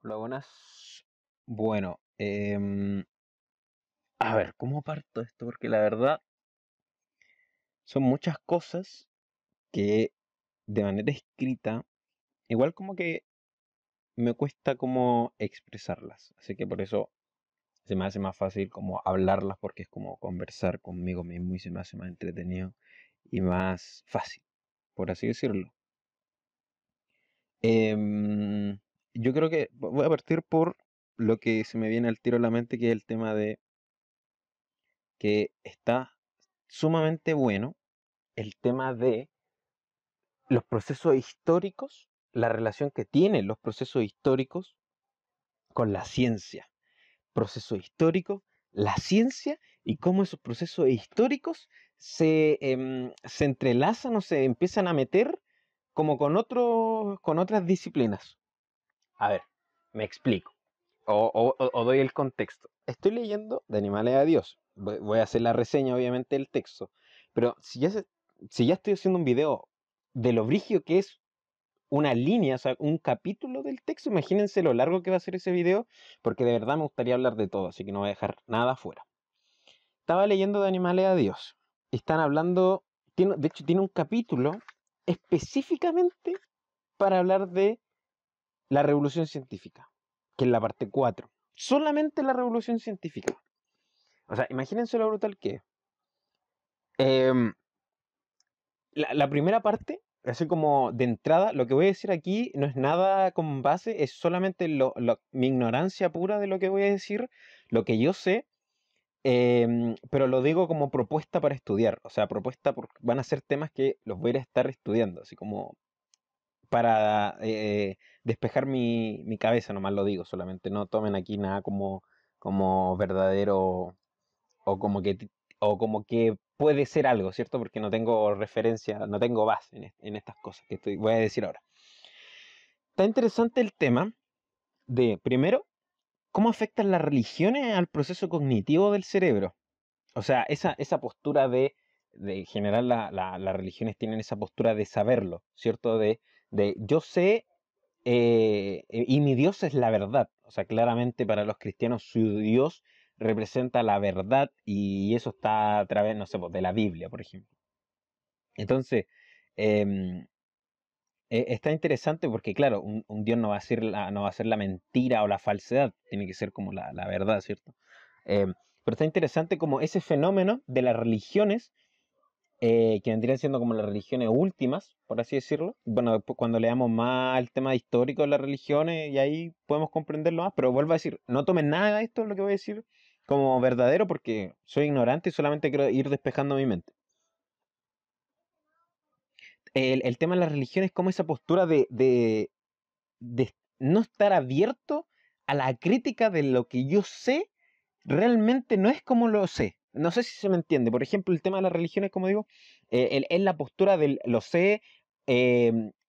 Hola, buenas. Bueno, a ver, ¿cómo parto esto? Porque la verdad son muchas cosas que de manera escrita, igual como que me cuesta como expresarlas. Así que por eso se me hace más fácil como hablarlas porque es como conversar conmigo mismo y se me hace más entretenido y más fácil, por así decirlo. Em, yo creo que voy a partir por lo que se me viene al tiro a la mente, que es el tema de que está sumamente bueno el tema de los procesos históricos, la relación que tienen los procesos históricos con la ciencia. Proceso histórico, la ciencia y cómo esos procesos históricos se entrelazan o se empiezan a meter como con otras disciplinas. A ver, me explico. O doy el contexto. Estoy leyendo de Animales a Dios. Voy a hacer la reseña, obviamente, del texto. Pero si ya estoy haciendo un video de lo brigio que es una línea, o sea, un capítulo del texto, imagínense lo largo que va a ser ese video, porque de verdad me gustaría hablar de todo, así que no voy a dejar nada afuera. Estaba leyendo de Animales a Dios. Están hablando, de hecho, tiene un capítulo específicamente para hablar de la revolución científica, que es la parte 4. Solamente la revolución científica. O sea, imagínense lo brutal que es. Em, la primera parte, así como de entrada, lo que voy a decir aquí no es nada con base, es solamente mi ignorancia pura de lo que voy a decir, lo que yo sé, pero lo digo como propuesta para estudiar. O sea, propuesta porque van a ser temas que los voy a ir a estar estudiando, así como para despejar mi cabeza, nomás lo digo solamente. No tomen aquí nada como verdadero o como que, o como que puede ser algo, ¿cierto? Porque no tengo referencia, no tengo base en estas cosas que voy a decir ahora. Está interesante el tema de, primero, cómo afectan las religiones al proceso cognitivo del cerebro. O sea, esa postura de general, las religiones tienen esa postura de saberlo, ¿cierto? De yo sé y mi Dios es la verdad. O sea, claramente para los cristianos su Dios representa la verdad y eso está a través, no sé, pues, de la Biblia, por ejemplo. Entonces, em, está interesante porque, claro, un Dios no va a ser no va a ser la mentira o la falsedad, tiene que ser como la verdad, ¿cierto? Pero está interesante como ese fenómeno de las religiones que vendrían siendo como las religiones últimas, por así decirlo. Bueno, después cuando leamos más el tema histórico de las religiones, y ahí podemos comprenderlo más, pero vuelvo a decir, no tomen nada de esto, lo que voy a decir, como verdadero, porque soy ignorante y solamente quiero ir despejando mi mente. El tema de las religiones es como esa postura de no estar abierto a la crítica de lo que yo sé, realmente no es como lo sé. No sé si se me entiende. Por ejemplo, el tema de las religiones, como digo, es la postura del lo sé,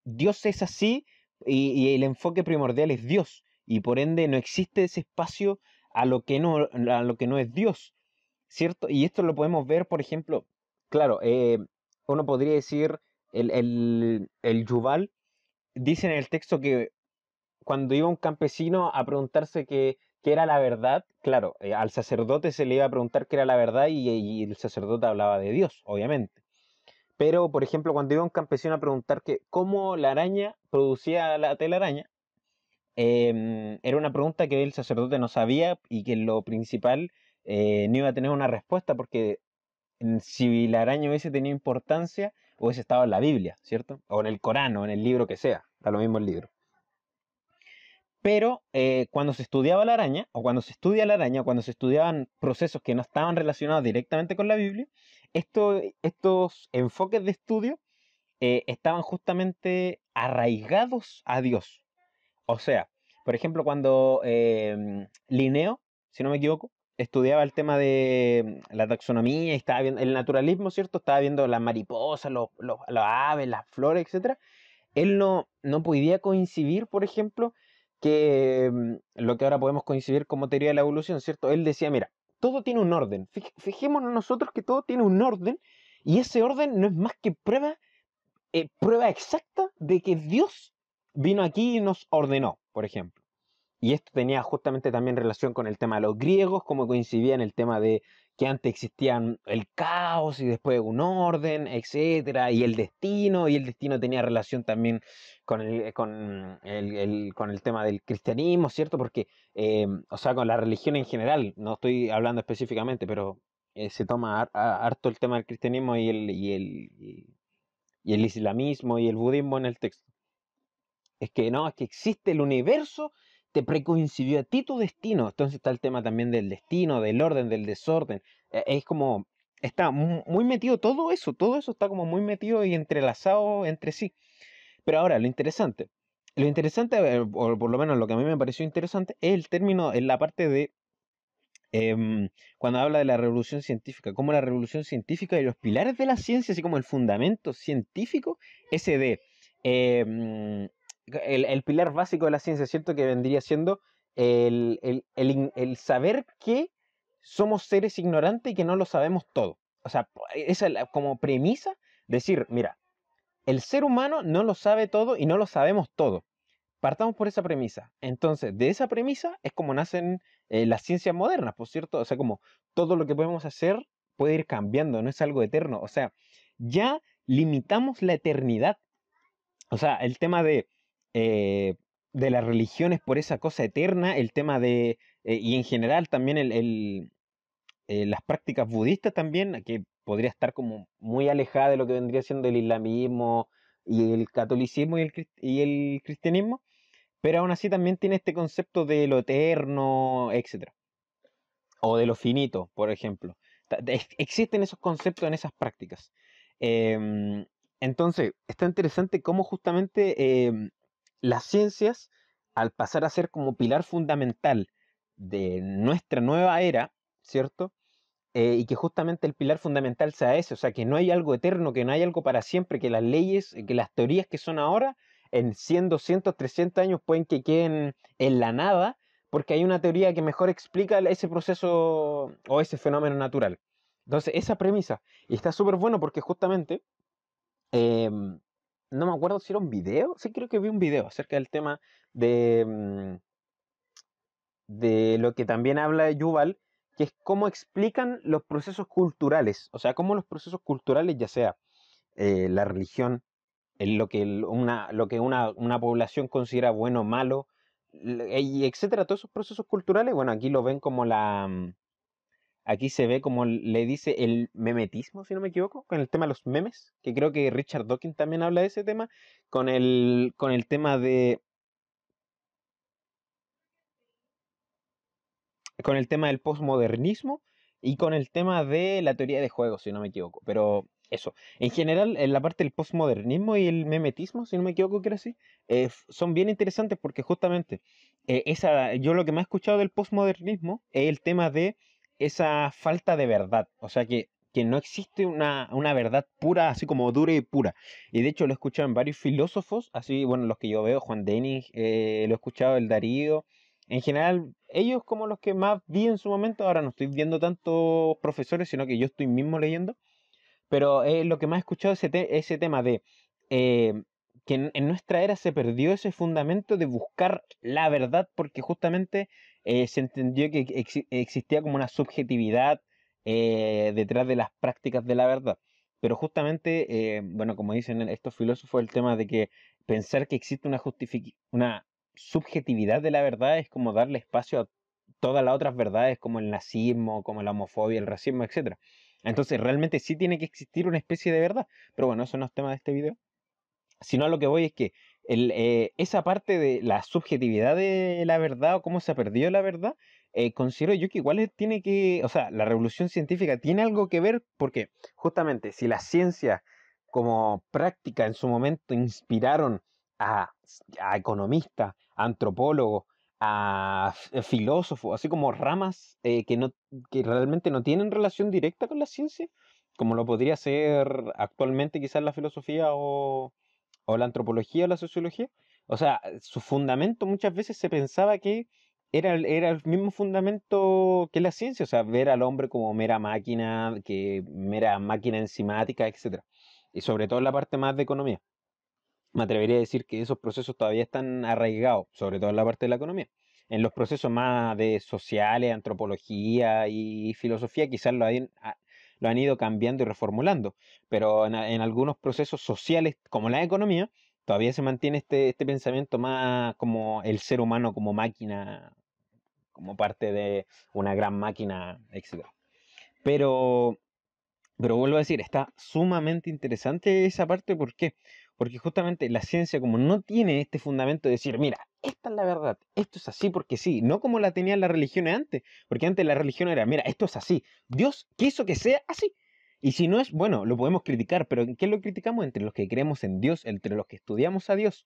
Dios es así y el enfoque primordial es Dios. Y por ende no existe ese espacio a lo que no es Dios, ¿cierto? Y esto lo podemos ver, por ejemplo, claro, uno podría decir, el Yuval dice en el texto que cuando iba un campesino a preguntarse qué era la verdad, claro, al sacerdote se le iba a preguntar qué era la verdad y el sacerdote hablaba de Dios, obviamente. Pero, por ejemplo, cuando iba un campesino a preguntar cómo la araña producía la telaraña, era una pregunta que el sacerdote no sabía y que lo principal no iba a tener una respuesta porque si la araña hubiese tenido importancia, hubiese estado en la Biblia, ¿cierto? O en el Corán o en el libro que sea, da lo mismo el libro. Pero cuando se estudiaba la araña, o cuando se estudia la araña, cuando se estudiaban procesos que no estaban relacionados directamente con la Biblia, estos enfoques de estudio estaban justamente arraigados a Dios. O sea, por ejemplo, cuando Linneo, si no me equivoco, estudiaba el tema de la taxonomía y estaba viendo el naturalismo, ¿cierto? Estaba viendo las mariposas, las aves, las flores, etcétera. Él no podía coincidir, por ejemplo, que lo que ahora podemos coincidir como teoría de la evolución, ¿cierto? Él decía, mira, todo tiene un orden. Fijémonos nosotros que todo tiene un orden y ese orden no es más que prueba exacta de que Dios vino aquí y nos ordenó, por ejemplo. Y esto tenía justamente también relación con el tema de los griegos, como coincidía en el tema de que antes existían el caos y después un orden, etcétera, y el destino tenía relación también con el tema del cristianismo, ¿cierto? Porque, o sea, con la religión en general, no estoy hablando específicamente, pero se toma harto el tema del cristianismo y el islamismo y el budismo en el texto. Es que no, es que existe el universo, te precoincidió a ti tu destino. Entonces está el tema también del destino, del orden, del desorden. Es como, está muy metido todo eso está como muy metido y entrelazado entre sí. Pero ahora, lo interesante, o por lo menos lo que a mí me pareció interesante, es el término, en la parte de cuando habla de la revolución científica, como la revolución científica y los pilares de la ciencia, así como el fundamento científico, ese de el pilar básico de la ciencia, ¿cierto? Que vendría siendo el saber que somos seres ignorantes y que no lo sabemos todo. O sea, esa es como premisa, decir, mira, el ser humano no lo sabe todo y no lo sabemos todo. Partamos por esa premisa. Entonces, de esa premisa es como nacen las ciencias modernas, por cierto. O sea, como todo lo que podemos hacer puede ir cambiando, no es algo eterno. O sea, ya limitamos la eternidad. O sea, el tema eh, de las religiones por esa cosa eterna, el tema y en general también las prácticas budistas también, que podría estar como muy alejada de lo que vendría siendo el islamismo y el catolicismo y el cristianismo, pero aún así también tiene este concepto de lo eterno, etcétera, o de lo finito, por ejemplo. Existen esos conceptos en esas prácticas. Em, entonces, está interesante cómo justamente las ciencias, al pasar a ser como pilar fundamental de nuestra nueva era, ¿cierto? Y que justamente el pilar fundamental sea ese, o sea, que no hay algo eterno, que no hay algo para siempre, que las leyes, que las teorías que son ahora, en 100, 200, 300 años pueden que queden en la nada, porque hay una teoría que mejor explica ese proceso o ese fenómeno natural. Entonces, esa premisa, y está súper bueno porque justamente, no me acuerdo si era un video, sí creo que vi un video acerca del tema de, de lo que también habla Yuval, que es cómo explican los procesos culturales, o sea, cómo los procesos culturales, ya sea la religión, lo que una población considera bueno o malo, y etcétera, todos esos procesos culturales, bueno, aquí lo ven como aquí se ve como le dice el memetismo, si no me equivoco, con el tema de los memes, que creo que Richard Dawkins también habla de ese tema, con el tema con el tema del postmodernismo y con el tema de la teoría de juegos, si no me equivoco. Pero eso, en general, en la parte del postmodernismo y el memetismo, si no me equivoco, que era así, son bien interesantes porque justamente yo lo que me he escuchado del postmodernismo es el tema de esa falta de verdad. O sea, que no existe una verdad pura, así como dura y pura. Y de hecho lo he escuchado en varios filósofos, así, bueno, los que yo veo, Juan Denis, lo he escuchado, el Darío, en general, ellos como los que más vi en su momento, ahora no estoy viendo tantos profesores, sino que yo estoy mismo leyendo, pero lo que más he escuchado es ese tema de eh, que en nuestra era se perdió ese fundamento de buscar la verdad porque justamente se entendió que existía como una subjetividad detrás de las prácticas de la verdad. Pero justamente, bueno, como dicen estos filósofos, el tema de que pensar que existe una subjetividad de la verdad es como darle espacio a todas las otras verdades como el nazismo, como la homofobia, el racismo, etcétera. Entonces, realmente sí tiene que existir una especie de verdad. Pero bueno, eso no es tema de este video. Sino a lo que voy es que esa parte de la subjetividad de la verdad o cómo se ha perdido la verdad, considero yo que igual tiene que, o sea, la revolución científica tiene algo que ver porque justamente si la ciencia como práctica en su momento inspiraron a, a economistas, a antropólogos, a filósofos, así como ramas que realmente no tienen relación directa con la ciencia, como lo podría ser actualmente quizás la filosofía o la antropología o la sociología. O sea, su fundamento muchas veces se pensaba que era el mismo fundamento que la ciencia, o sea, ver al hombre como mera máquina enzimática, etcétera. Y sobre todo en la parte más de economía. Me atrevería a decir que esos procesos todavía están arraigados, sobre todo en la parte de la economía. en los procesos más de sociales, antropología y filosofía, quizás lo han ido cambiando y reformulando, pero en algunos procesos sociales, como la economía, todavía se mantiene este pensamiento más como el ser humano como máquina, como parte de una gran máquina, etc. Pero pero vuelvo a decir, está sumamente interesante esa parte. ¿Por qué? Porque justamente la ciencia, como no tiene este fundamento de decir, mira, esta es la verdad, esto es así porque sí, no como la tenían las religiones antes, porque antes la religión era, mira, esto es así, Dios quiso que sea así. Y si no es, bueno, lo podemos criticar, pero ¿en qué lo criticamos? Entre los que creemos en Dios, entre los que estudiamos a Dios.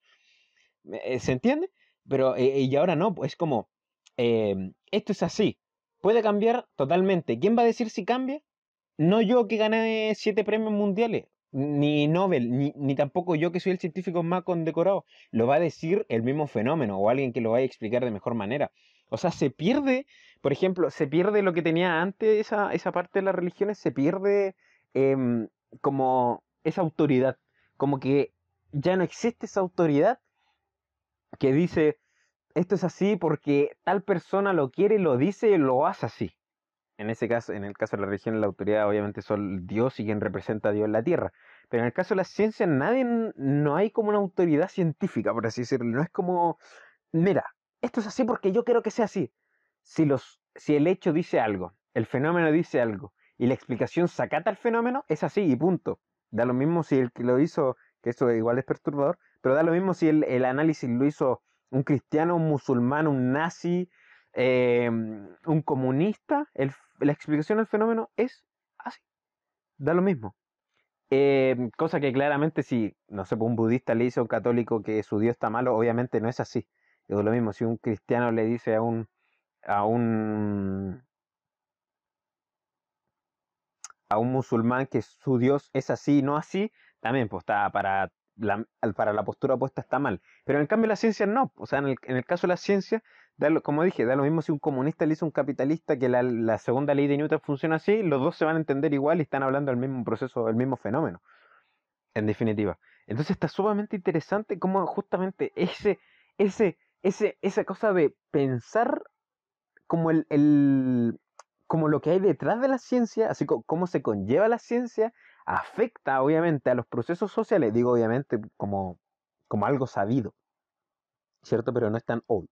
¿Se entiende? Pero, y ahora no, pues es como, esto es así, puede cambiar totalmente. ¿Quién va a decir si cambia? No yo que gané 7 premios mundiales, ni Nobel, ni tampoco yo que soy el científico más condecorado. Lo va a decir el mismo fenómeno o alguien que lo vaya a explicar de mejor manera. O sea, se pierde, por ejemplo, se pierde lo que tenía antes esa parte de las religiones, se pierde em, como esa autoridad, como que ya no existe esa autoridad que dice, esto es así porque tal persona lo quiere, lo dice y lo hace así. En ese caso, en el caso de la religión, la autoridad obviamente son Dios y quien representa a Dios en la tierra. Pero en el caso de la ciencia, no hay como una autoridad científica, por así decirlo. No es como, mira, esto es así porque yo quiero que sea así. Si el hecho dice algo, el fenómeno dice algo, y la explicación se acata al fenómeno, es así y punto. Da lo mismo si el que lo hizo, que eso igual es perturbador, pero da lo mismo si el análisis lo hizo un cristiano, un musulmán, un nazi, un comunista, la explicación del fenómeno es así, da lo mismo. Cosa que claramente si, no sé, pues, un budista le dice a un católico que su Dios está malo, obviamente no es así. Es lo mismo si un cristiano le dice a un, a un musulmán que su Dios es así y no así, también pues está para la postura opuesta está mal. Pero en cambio la ciencia no. O sea, en el caso de la ciencia, como dije, da lo mismo si un comunista le dice a un capitalista que la segunda ley de Newton funciona así, los dos se van a entender igual y están hablando del mismo proceso, del mismo fenómeno, en definitiva. Entonces está sumamente interesante cómo justamente esa cosa de pensar como como lo que hay detrás de la ciencia, así como cómo se conlleva la ciencia, afecta obviamente a los procesos sociales, digo obviamente como algo sabido, ¿cierto? Pero no es tan obvio.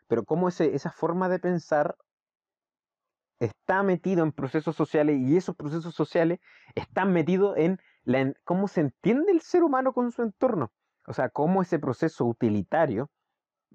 Pero cómo esa forma de pensar está metido en procesos sociales y esos procesos sociales están metidos en cómo se entiende el ser humano con su entorno. O sea, cómo ese proceso utilitario,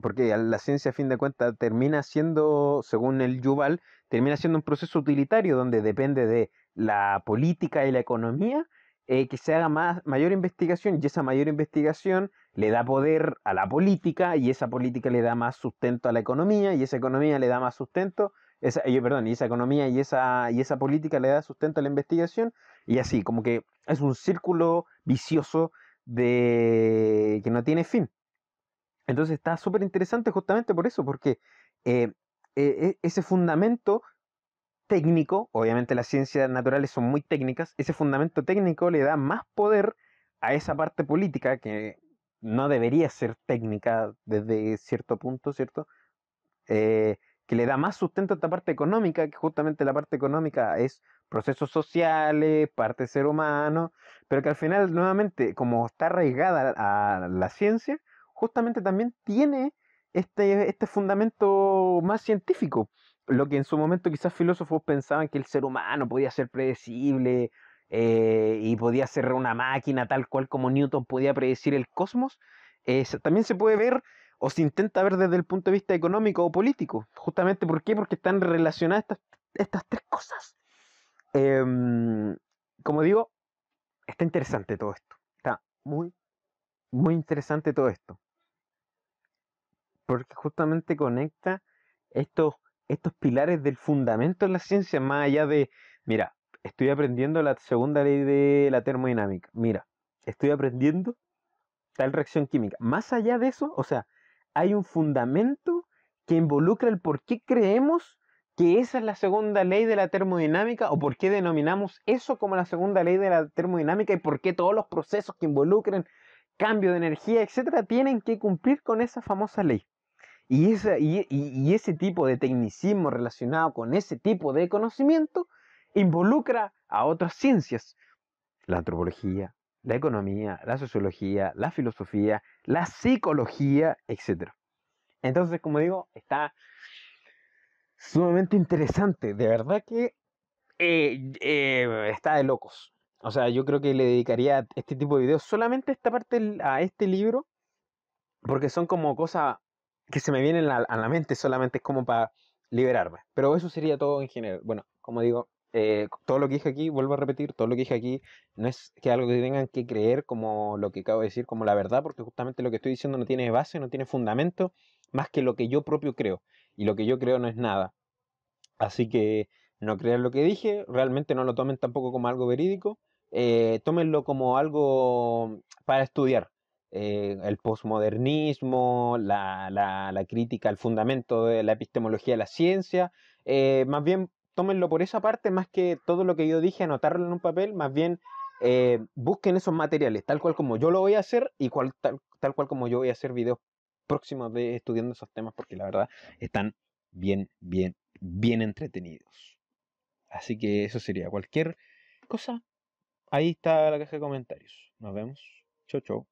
porque la ciencia a fin de cuentas termina siendo, según el Yuval, termina siendo un proceso utilitario donde depende de la política y la economía, que se haga mayor investigación, y esa mayor investigación le da poder a la política y esa política le da más sustento a la economía y esa economía le da más sustento, perdón, y esa economía y esa política le da sustento a la investigación y así, como que es un círculo vicioso de que no tiene fin. Entonces está súper interesante justamente por eso, porque eh, ese fundamento técnico, obviamente las ciencias naturales son muy técnicas, ese fundamento técnico le da más poder a esa parte política que no debería ser técnica desde cierto punto, ¿cierto? Que le da más sustento a esta parte económica, que justamente la parte económica es procesos sociales, parte ser humano, pero que al final, nuevamente, como está arraigada a la ciencia, justamente también tiene este fundamento más científico. Lo que en su momento quizás filósofos pensaban que el ser humano podía ser predecible y podía ser una máquina tal cual como Newton podía predecir el cosmos, también se puede ver o se intenta ver desde el punto de vista económico o político. Justamente, ¿por qué? Porque están relacionadas estas tres cosas. Em, Como digo, está interesante todo esto. Está muy, muy interesante todo esto. Porque justamente conecta estos, estos pilares del fundamento de la ciencia, más allá de, mira, estoy aprendiendo la segunda ley de la termodinámica. Mira, estoy aprendiendo tal reacción química. Más allá de eso, o sea, hay un fundamento que involucra el por qué creemos que esa es la segunda ley de la termodinámica o por qué denominamos eso como la segunda ley de la termodinámica y por qué todos los procesos que involucren cambio de energía, etcétera, tienen que cumplir con esa famosa ley. Y ese tipo de tecnicismo relacionado con ese tipo de conocimiento involucra a otras ciencias, la antropología, la economía, la sociología, la filosofía, la psicología, etcétera. Entonces, como digo, está sumamente interesante. De verdad que está de locos. O sea, yo creo que le dedicaría este tipo de videos solamente a esta parte, a este libro, porque son como cosas que se me vienen a la mente, solamente es como para liberarme. Pero eso sería todo en general. Bueno, como digo, todo lo que dije aquí, vuelvo a repetir, todo lo que dije aquí no es que algo que tengan que creer como lo que acabo de decir, como la verdad, porque justamente lo que estoy diciendo no tiene base, no tiene fundamento, más que lo que yo propio creo. Y lo que yo creo no es nada. Así que no crean lo que dije, realmente no lo tomen tampoco como algo verídico, tómenlo como algo para estudiar. El posmodernismo, la crítica al fundamento de la epistemología de la ciencia, más bien tómenlo por esa parte, más que todo lo que yo dije, anotarlo en un papel, más bien busquen esos materiales, tal cual como yo lo voy a hacer y tal cual como yo voy a hacer videos próximos de estudiando esos temas, porque la verdad están bien entretenidos. Así que eso sería cualquier cosa. Ahí está la caja de comentarios. Nos vemos. Chau, chau.